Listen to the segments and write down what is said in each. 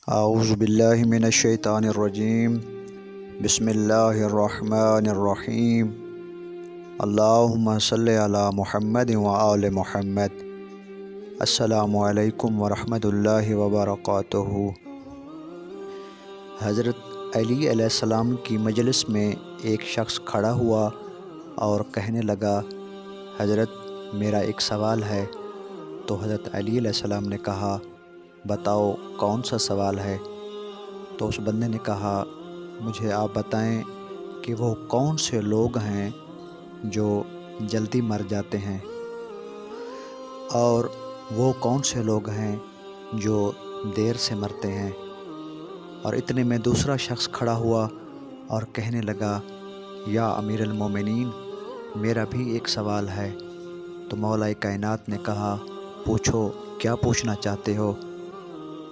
اعوذ باللہ من الشیطان الرجیم بسم اللہ الرحمن الرحیم اللہم صلی علی محمد وآل محمد۔ السلام علیکم ورحمۃ اللہ وبرکاتہ۔ حضرت علی علیہ السلام کی مجلس میں ایک شخص کھڑا ہوا اور کہنے لگا، حضرت میرا ایک سوال ہے۔ تو حضرت علی علیہ السلام نے کہا، بتاؤ کون سا سوال ہے؟ تو اس بندے نے کہا، مجھے آپ بتائیں کہ وہ کون سے لوگ ہیں جو جلدی مر جاتے ہیں، اور وہ کون سے لوگ ہیں جو دیر سے مرتے ہیں۔ اور اتنے میں دوسرا شخص کھڑا ہوا اور کہنے لگا، یا امیر المومنین، میرا بھی ایک سوال ہے۔ تو مولا کائنات نے کہا، پوچھو، کیا پوچھنا چاہتے ہو؟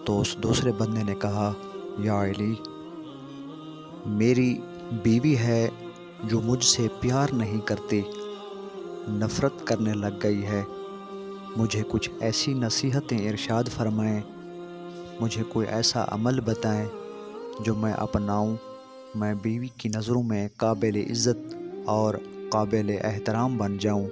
تو اس دوسرے بندے نے کہا، یا علی، میری بیوی ہے جو مجھ سے پیار نہیں کرتی، نفرت کرنے لگ گئی ہے۔ مجھے کچھ ایسی نصیحتیں ارشاد فرمائیں، مجھے کوئی ایسا عمل بتائیں جو میں اپناؤں، میں بیوی کی نظروں میں قابل عزت اور قابل احترام بن جاؤں۔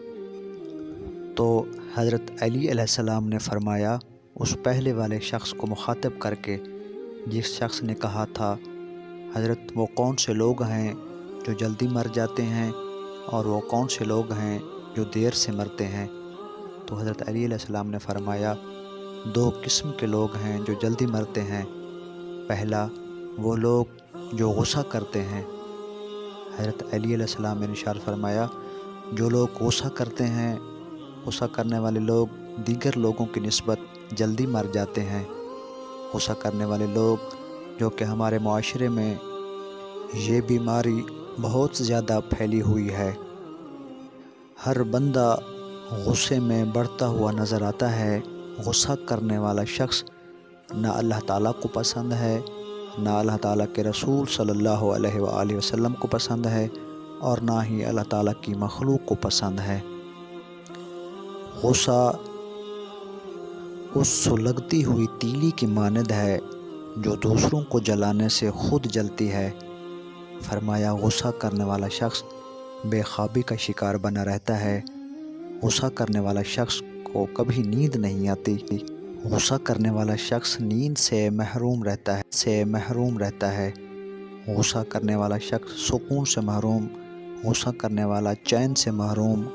تو حضرت علی علیہ السلام نے فرمایا، اس پہلے والے شخص کو مخاطب کر کے، جس شخص نے کہا تھا، حضرت وہ کون سے لوگ ہیں جو جلدی مر جاتے ہیں، اور وہ کون سے لوگ ہیں جو دیر سے مرتے ہیں؟ تو حضرت علی علیہ السلام نے فرمایا، دو قسم کے لوگ ہیں جو جلدی مرتے ہیں۔ پہلا، وہ لوگ جو غصہ کرتے ہیں۔ حضرت علی علیہ السلام نے ارشاد فرمایا، جو لوگ غصہ کرتے ہیں، غصہ کرنے والے لوگ دیگر لوگوں کی نسبت جلدی مر جاتے ہیں۔ غصہ کرنے والے لوگ، جو کہ ہمارے معاشرے میں یہ بیماری بہت زیادہ پھیلی ہوئی ہے۔ ہر بندہ غصے میں بڑھتا ہوا نظر آتا ہے۔ غصہ کرنے والا شخص نہ اللہ تعالیٰ کو پسند ہے، نہ اللہ تعالیٰ کے رسول صلی اللہ علیہ وآلہ وسلم کو پسند ہے، اور نہ ہی اللہ تعالیٰ کی مخلوق کو پسند ہے۔ غصہ اس سلگتی ہوئی تیلی کی مانند ہے جو دوسروں کو جلانے سے خود جلتی ہے۔ فرمایا، غصہ کرنے والا شخص بے خوابی کا شکار بنا رہتا ہے۔ غصہ کرنے والا شخص کو کبھی نیند نہیں آتی۔ غصہ کرنے والا شخص نیند سے محروم رہتا ہے۔ غصہ کرنے والا شخص سکون سے محروم، غصہ کرنے والا چین سے محروم۔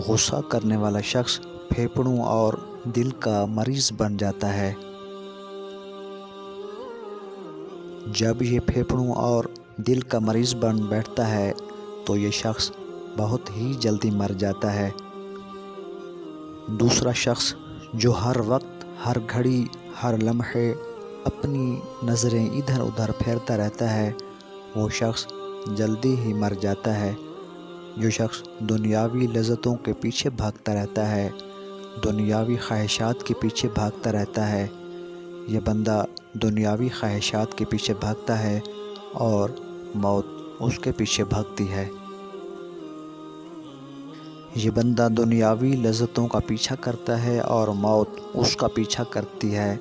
غصہ کرنے والا شخص پھیپھڑوں اور دل کا مریض بن جاتا ہے۔ جب یہ پھیپھڑوں اور دل کا مریض بن بیٹھتا ہے تو یہ شخص بہت ہی جلدی مر جاتا ہے۔ دوسرا شخص جو ہر وقت، ہر گھڑی، ہر لمحے اپنی نظریں ادھر ادھر پھیرتا رہتا ہے، وہ شخص جلدی ہی مر جاتا ہے۔ جو شخص دنیاوی لذتوں کے پیچھے بھاگتا رہتا ہے، دنیاوی خواہشات کے پیچھے بھاگتا رہتا ہے، یہ بندہ دنیاوی خواہشات کے پیچھے بھاگتا ہے اور موت اس کے پیچھے بھاگتی ہے۔ یہ بندہ دنیاوی لذتوں کا پیچھا کرتا ہے اور موت اس کا پیچھا کرتی ہے۔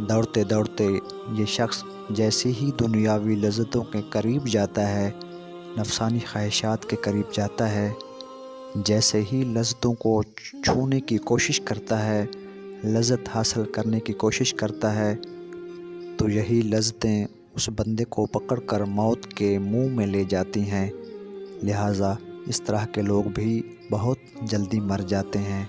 دوڑتے دوڑتے یہ شخص جیسے ہی دنیاوی لذتوں کے قریب جاتا ہے، نفسانی خواہشات کے قریب جاتا ہے، جیسے ہی لذتوں کو چھونے کی کوشش کرتا ہے، لذت حاصل کرنے کی کوشش کرتا ہے، تو یہی لذتیں اس بندے کو پکڑ کر موت کے منہ میں لے جاتی ہیں۔ لہٰذا اس طرح کے لوگ بھی بہت جلدی مر جاتے ہیں۔